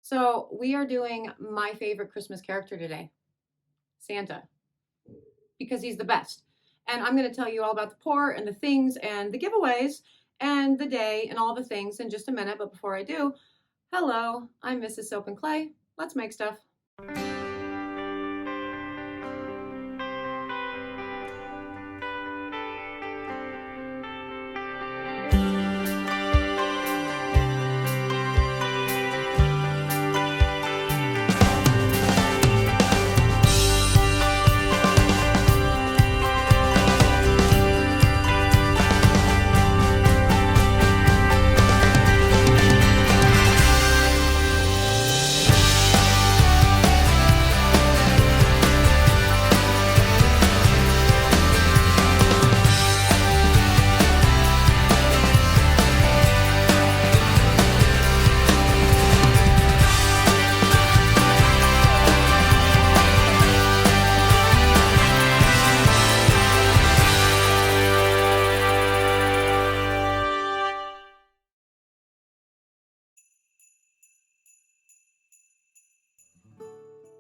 So we are doing my favorite Christmas character today, Santa, because he's the best. And I'm going to tell you all about the pour and the things and the giveaways and the day and all the things in just a minute. But before I do, hello, I'm Mrs. Soap and Clay. Let's make stuff.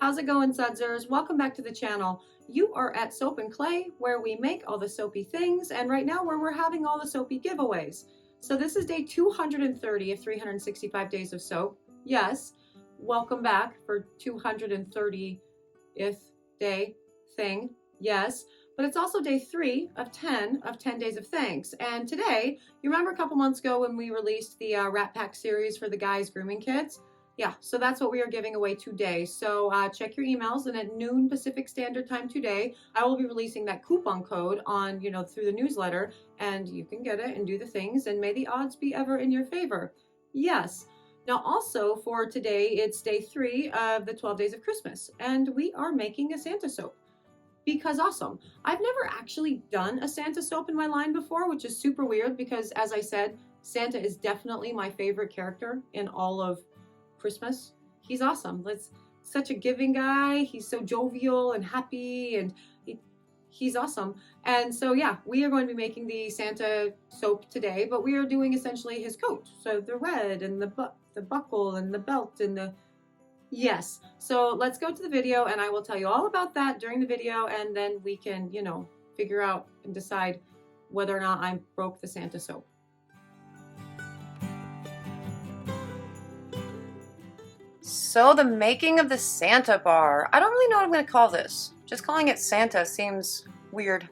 How's it going, Sudzers? Welcome back to the channel. You are at Soap and Clay, where we make all the soapy things, and right now where we're having all the soapy giveaways. So this is day 230 of 365 days of soap. Yes, welcome back for 230th day thing. Yes, but it's also day 3 of 10 days of thanks. And today, you remember a couple months ago when we released the Rat Pack series for the guys grooming kids? Yeah, so that's what we are giving away today. So check your emails, and at noon Pacific Standard Time today, I will be releasing that coupon code on, through the newsletter, and you can get it and do the things, and may the odds be ever in your favor. Yes. Now also for today, it's day 3 of the 12 days of Christmas, and we are making a Santa soap. Because awesome. I've never actually done a Santa soap in my line before, which is super weird because, as I said, Santa is definitely my favorite character in all of Christmas. He's awesome. It's such a giving guy. He's so jovial and happy, and he's awesome. And so yeah, we are going to be making the Santa soap today, but we are doing essentially his coat. So the red and the buckle and the belt and the yes. So let's go to the video, and I will tell you all about that during the video, and then we can, figure out and decide whether or not I broke the Santa soap. So the making of the Santa bar. I don't really know what I'm going to call this. Just calling it Santa seems weird.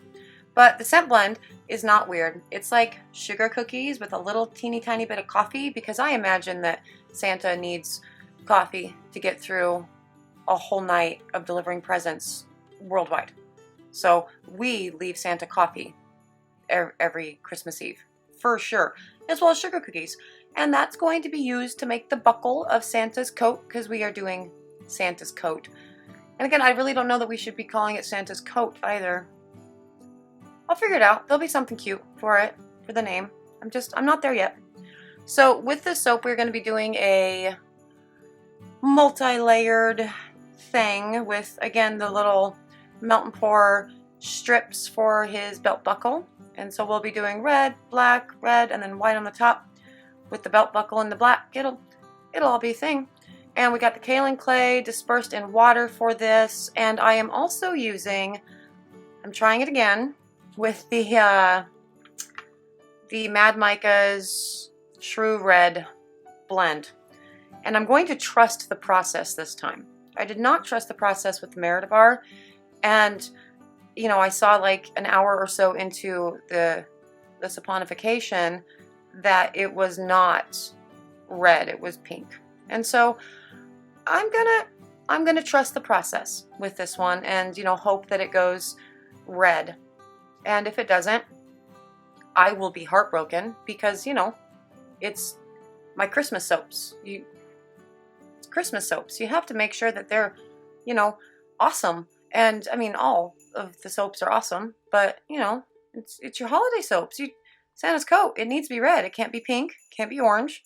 But the scent blend is not weird. It's like sugar cookies with a little teeny tiny bit of coffee, because I imagine that Santa needs coffee to get through a whole night of delivering presents worldwide. So we leave Santa coffee every Christmas Eve, for sure, as well as sugar cookies. And that's going to be used to make the buckle of Santa's coat, because we are doing Santa's coat. And again, I really don't know that we should be calling it Santa's coat either. I'll figure it out. There'll be something cute for it, for the name. I'm not there yet. So with this soap, we're going to be doing a multi-layered thing with, again, the little melt and pour strips for his belt buckle. And so we'll be doing red, black, red, and then white on the top with the belt buckle in the black. It'll all be a thing. And we got the kaolin clay dispersed in water for this. And I am also using, I'm trying it again with the Mad Micas True Red blend. And I'm going to trust the process this time. I did not trust the process with the Merida bar. And, I saw like an hour or so into the saponification that it was not red, it was pink. And so I'm gonna trust the process with this one, and hope that it goes red. And if it doesn't, I will be heartbroken, because it's my Christmas soaps. It's Christmas soaps. You have to make sure that they're awesome. And I mean, all of the soaps are awesome, but it's your holiday soaps. Santa's coat, it needs to be red. It can't be pink, can't be orange,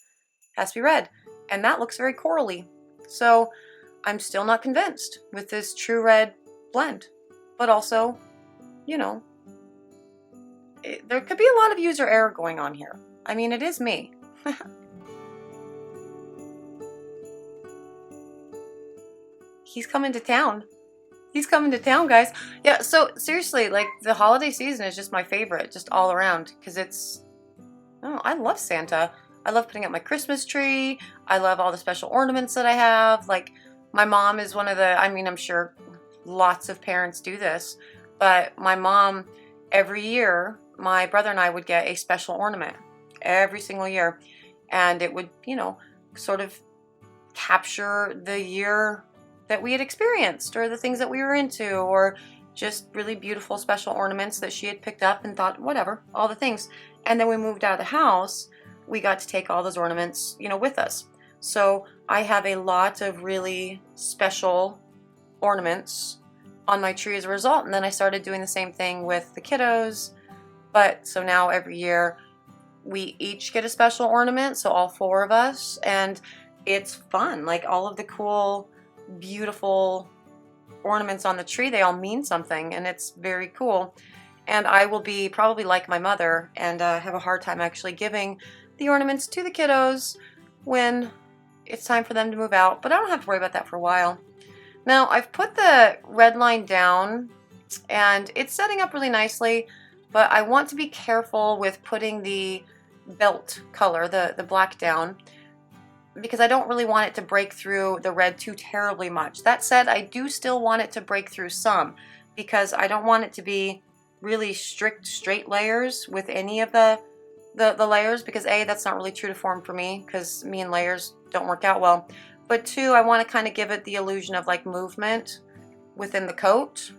it has to be red. And that looks very corally. So I'm still not convinced with this True Red blend. But also, there could be a lot of user error going on here. I mean, it is me. he's coming to town. He's coming to town, guys. Yeah, so seriously, like the holiday season is just my favorite, just all around, because it's, oh, I love Santa. I love putting up my Christmas tree. I love all the special ornaments that I have. Like my mom is one of the, I mean, I'm sure lots of parents do this, but my mom, every year, my brother and I would get a special ornament every single year. And it would, you know, sort of capture the year that we had experienced or the things that we were into, or just really beautiful special ornaments that she had picked up and thought, whatever, all the things. And then we moved out of the house, we got to take all those ornaments, you know, with us. So I have a lot of really special ornaments on my tree as a result. And then I started doing the same thing with the kiddos. But so now every year we each get a special ornament, so all 4 of us, and it's fun. Like all of the cool, beautiful ornaments on the tree, they all mean something, and it's very cool. And I will be probably like my mother and have a hard time actually giving the ornaments to the kiddos when it's time for them to move out, but I don't have to worry about that for a while. Now I've put the red line down and it's setting up really nicely, but I want to be careful with putting the belt color, the black, down, because I don't really want it to break through the red too terribly much. That said, I do still want it to break through some, because I don't want it to be really strict straight layers with any of the layers, because A, that's not really true to form for me, because me and layers don't work out well. But 2, I want to kind of give it the illusion of like movement within the coat,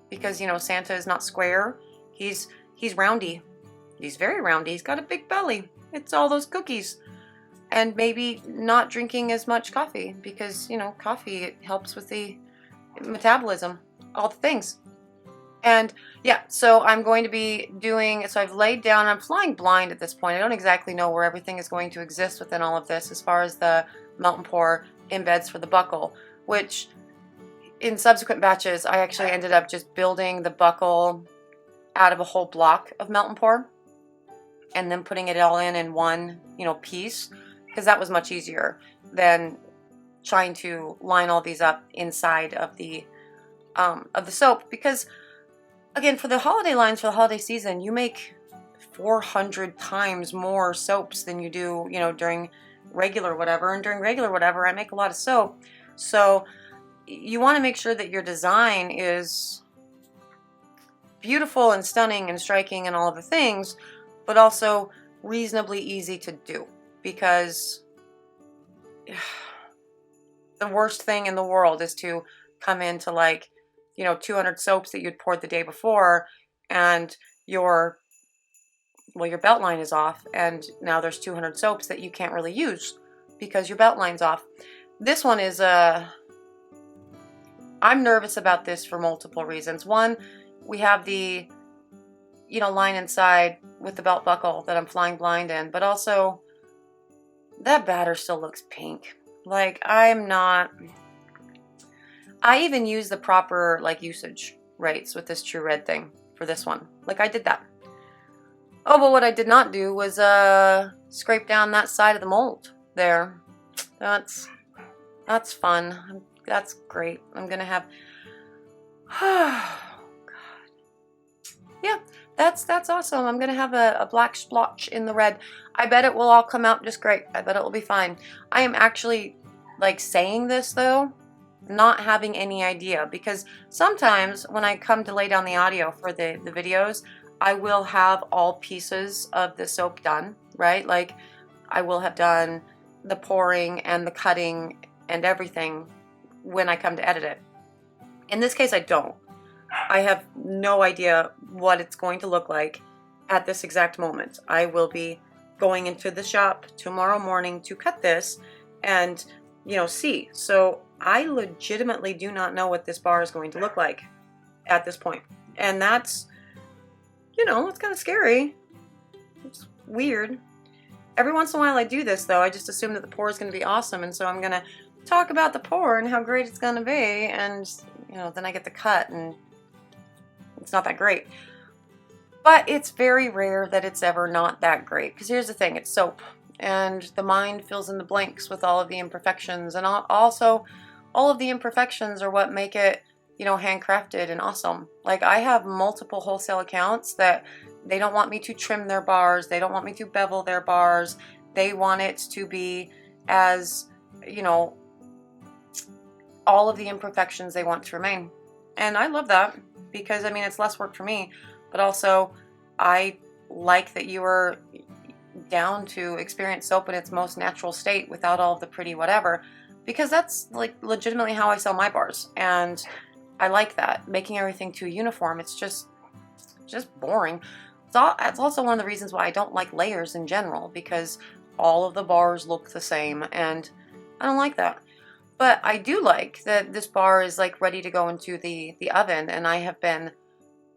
because, you know, Santa is not square. He's roundy. He's very roundy. He's got a big belly. It's all those cookies. And maybe not drinking as much coffee, because, you know, coffee, it helps with the metabolism, all the things. And yeah, so I'm going to be doing, so I've laid down, I'm flying blind at this point. I don't exactly know where everything is going to exist within all of this as far as the melt and pour embeds for the buckle, which in subsequent batches, I actually ended up just building the buckle out of a whole block of melt and pour and then putting it all in one, you know, piece, because that was much easier than trying to line all these up inside of the soap. Because again, for the holiday lines, for the holiday season, you make 400 times more soaps than you do, you know, during regular whatever. And during regular whatever, I make a lot of soap. So you want to make sure that your design is beautiful and stunning and striking and all of the things, but also reasonably easy to do, because the worst thing in the world is to come into like, you know, 200 soaps that you'd poured the day before, and your belt line is off, and now there's 200 soaps that you can't really use because your belt line's off. This one is I'm nervous about this for multiple reasons. One, we have the, you know, line inside with the belt buckle that I'm flying blind in, but also that batter still looks pink. Like I even use the proper like usage rates with this True Red thing for this one. Like I did that. Oh, but what I did not do was scrape down that side of the mold there. That's fun. That's great. I'm gonna have, oh God. Yeah, that's awesome. I'm gonna have a black splotch in the red. I bet it will all come out just great. I bet it will be fine. I am actually like saying this though, not having any idea, because sometimes when I come to lay down the audio for the videos, I will have all pieces of the soap done, right? Like I will have done the pouring and the cutting and everything when I come to edit it. In this case, I don't. I have no idea what it's going to look like at this exact moment. I will be going into the shop tomorrow morning to cut this and, you know, see. So I legitimately do not know what this bar is going to look like at this point. And that's, you know, it's kind of scary. It's weird. Every once in a while I do this though. I just assume that the pour is going to be awesome. And so I'm going to talk about the pour and how great it's going to be. And, you know, then I get the cut and it's not that great. But it's very rare that it's ever not that great. Because here's the thing, it's soap. And the mind fills in the blanks with all of the imperfections. And also, all of the imperfections are what make it, you know, handcrafted and awesome. Like I have multiple wholesale accounts that they don't want me to trim their bars, they don't want me to bevel their bars, they want it to be as, you know, all of the imperfections they want to remain. And I love that because I mean it's less work for me, but also I like that you are down to experience soap in its most natural state without all of the pretty whatever, because that's like legitimately how I sell my bars, and I like that. Making everything too uniform, it's just boring. It's also one of the reasons why I don't like layers in general, because all of the bars look the same and I don't like that. But I do like that this bar is like ready to go into the oven, and I have been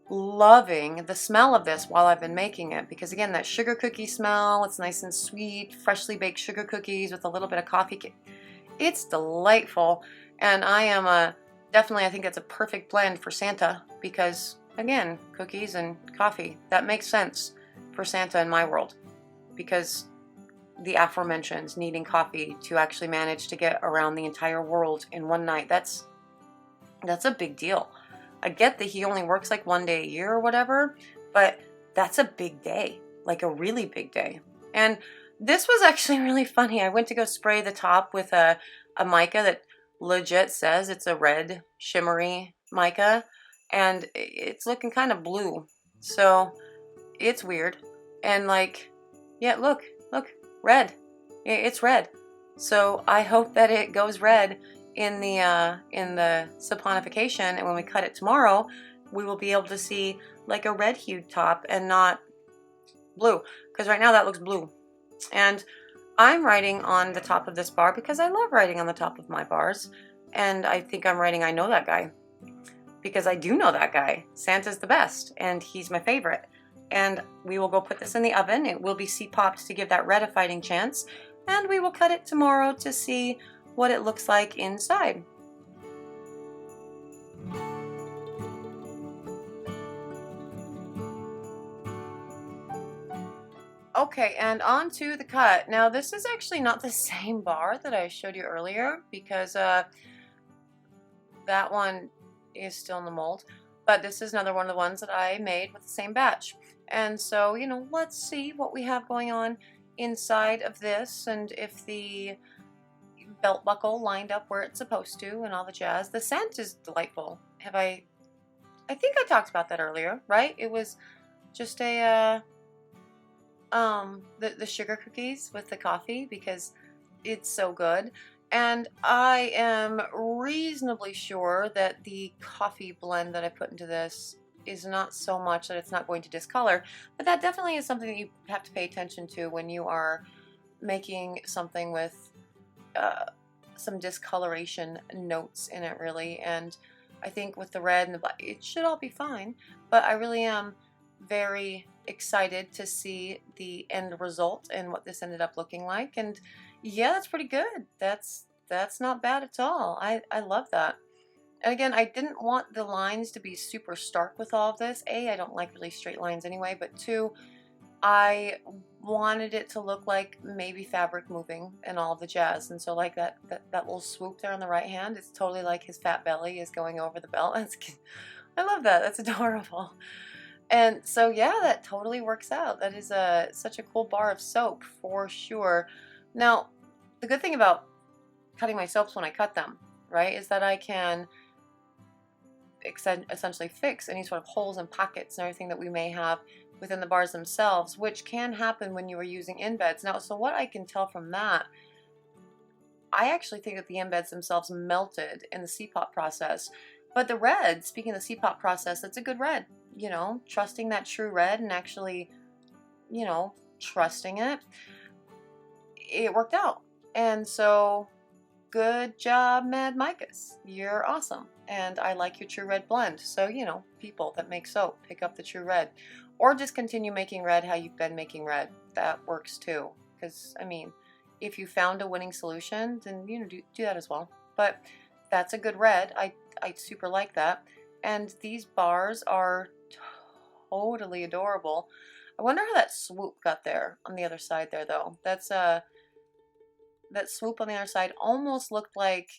loving the smell of this while I've been making it, because again, that sugar cookie smell, it's nice and sweet, freshly baked sugar cookies with a little bit of coffee. It's delightful, and I am definitely, I think that's a perfect blend for Santa, because again, cookies and coffee, that makes sense for Santa in my world, because the aforementioned needing coffee to actually manage to get around the entire world in one night, that's a big deal. I get that he only works like 1 day a year or whatever, but that's a big day, like a really big day. And this was actually really funny. I went to go spray the top with a mica that legit says it's a red shimmery mica, and it's looking kind of blue. So it's weird. And like, yeah, look, red. It's red. So I hope that it goes red in the saponification, and when we cut it tomorrow, we will be able to see like a red hued top and not blue, because right now that looks blue. And I'm writing on the top of this bar because I love writing on the top of my bars, and I think I'm writing I know that guy, because I do know that guy. Santa's the best and he's my favorite. And we will go put this in the oven. It will be C-popped to give that red a fighting chance, and we will cut it tomorrow to see what it looks like inside. Okay, and on to the cut. Now this is actually not the same bar that I showed you earlier, because that one is still in the mold, but this is another one of the ones that I made with the same batch. And so, you know, let's see what we have going on inside of this, and if the belt buckle lined up where it's supposed to and all the jazz. The scent is delightful. I think I talked about that earlier, right? It was just a the sugar cookies with the coffee, because it's so good. And I am reasonably sure that the coffee blend that I put into this is not so much that it's not going to discolor, but that definitely is something that you have to pay attention to when you are making something with some discoloration notes in it, really. And I think with the red and the black, it should all be fine, but I really am very excited to see the end result and what this ended up looking like. And yeah, that's pretty good. That's not bad at all. I love that. And again, I didn't want the lines to be super stark with all of this. A, I don't like really straight lines anyway, but two, I wanted it to look like maybe fabric moving and all the jazz. And so like that little swoop there on the right hand, it's totally like his fat belly is going over the belt. I love that. That's adorable. And so yeah, that totally works out. That is such a cool bar of soap for sure. Now, the good thing about cutting my soaps when I cut them, right, is that I can essentially fix any sort of holes and pockets and everything that we may have within the bars themselves, which can happen when you are using embeds. Now, so what I can tell from that, I actually think that the embeds themselves melted in the C-pop process. But the red, speaking of the C-pop process, that's a good red. You know, trusting that true red and actually, you know, trusting it, it worked out. And so, good job, Mad Micas. You're awesome. And I like your True Red blend. So, you know, people that make soap, pick up the True Red. Or just continue making red how you've been making red. That works too. Because, I mean, if you found a winning solution, then, you know, do that as well. But that's a good red. I super like that. And these bars are totally adorable. I wonder how that swoop got there on the other side there, though. That's that swoop on the other side almost looked like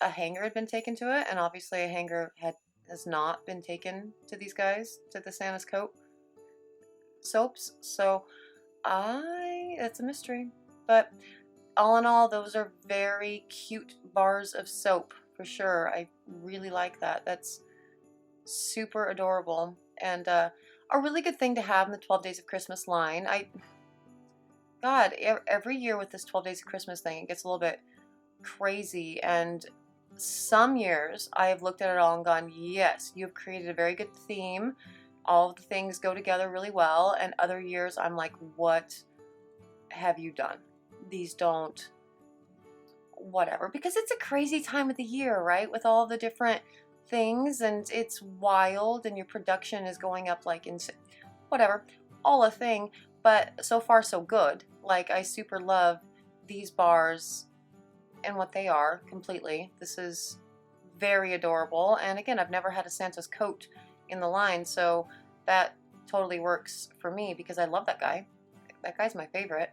a hanger had been taken to it, and obviously a hanger has not been taken to these guys, to the Santa's coat soaps. So it's a mystery. But all in all, those are very cute bars of soap for sure. I really like that. That's super adorable, and a really good thing to have in the 12 Days of Christmas line. God, every year with this 12 Days of Christmas thing, it gets a little bit crazy, and some years I have looked at it all and gone, yes, you've created a very good theme. All of the things go together really well, and other years I'm like, what have you done? These don't, whatever, because it's a crazy time of the year, right? With all the different things, and it's wild, and your production is going up like in whatever, all a thing. But so far so good. Like, I super love these bars and what they are completely. This is very adorable, and again, I've never had a Santa's coat in the line, so that totally works for me because I love that guy. That guy's my favorite,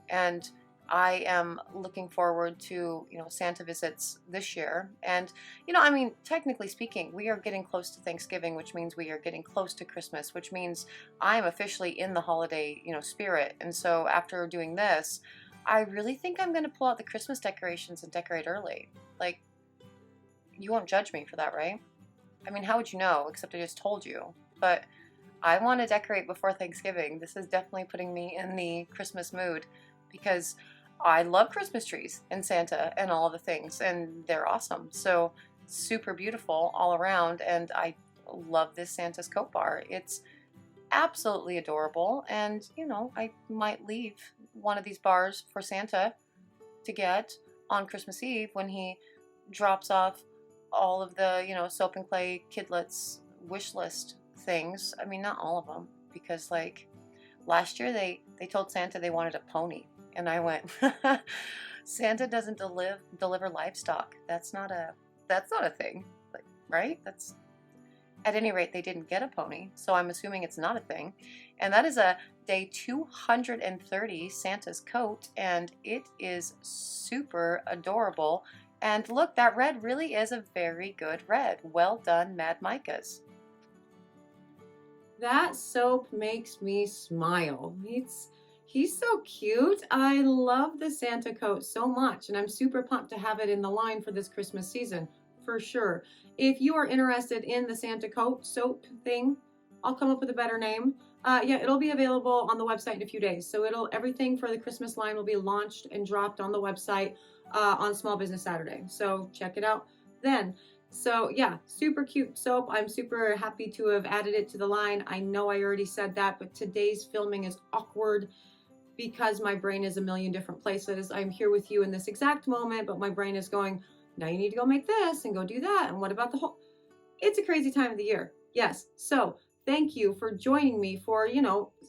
and I am looking forward to, Santa visits this year. And, I mean, technically speaking, we are getting close to Thanksgiving, which means we are getting close to Christmas, which means I'm officially in the holiday, spirit. And so after doing this, I really think I'm going to pull out the Christmas decorations and decorate early. Like, you won't judge me for that, right? I mean, how would you know, except I just told you. But I want to decorate before Thanksgiving. This is definitely putting me in the Christmas mood because I love Christmas trees and Santa and all the things, and they're awesome. So super beautiful all around, and I love this Santa's coat bar. It's absolutely adorable, and I might leave one of these bars for Santa to get on Christmas Eve when he drops off all of the, soap and clay kidlets wish list things. I mean, not all of them, because like last year they told Santa they wanted a pony. And I went, Santa doesn't deliver livestock. That's not a thing, like, right? That's, at any rate, they didn't get a pony, so I'm assuming it's not a thing. And that is a day 230 Santa's coat, and it is super adorable. And look, that red really is a very good red. Well done, Mad Micas. That soap makes me smile. He's so cute. I love the Santa coat so much, and I'm super pumped to have it in the line for this Christmas season, for sure. If you are interested in the Santa coat soap thing, I'll come up with a better name. Yeah, it'll be available on the website in a few days. So everything for the Christmas line will be launched and dropped on the website on Small Business Saturday. So check it out then. So yeah, super cute soap. I'm super happy to have added it to the line. I know I already said that, but today's filming is awkward because my brain is a million different places. I'm here with you in this exact moment, but my brain is going, now you need to go make this and go do that. And what about the whole, it's a crazy time of the year. Yes. So thank you for joining me for,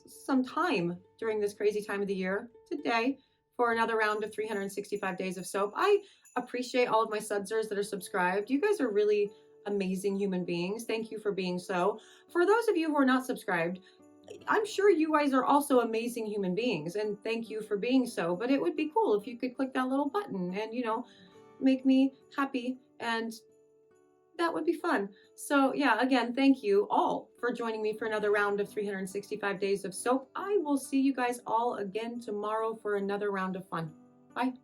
some time during this crazy time of the year today for another round of 365 days of soap. I appreciate all of my sudsers that are subscribed. You guys are really amazing human beings. Thank you for being so. For those of you who are not subscribed, I'm sure you guys are also amazing human beings, and thank you for being so, but it would be cool if you could click that little button and, make me happy, and that would be fun. So yeah, again, thank you all for joining me for another round of 365 days of soap. I will see you guys all again tomorrow for another round of fun. Bye.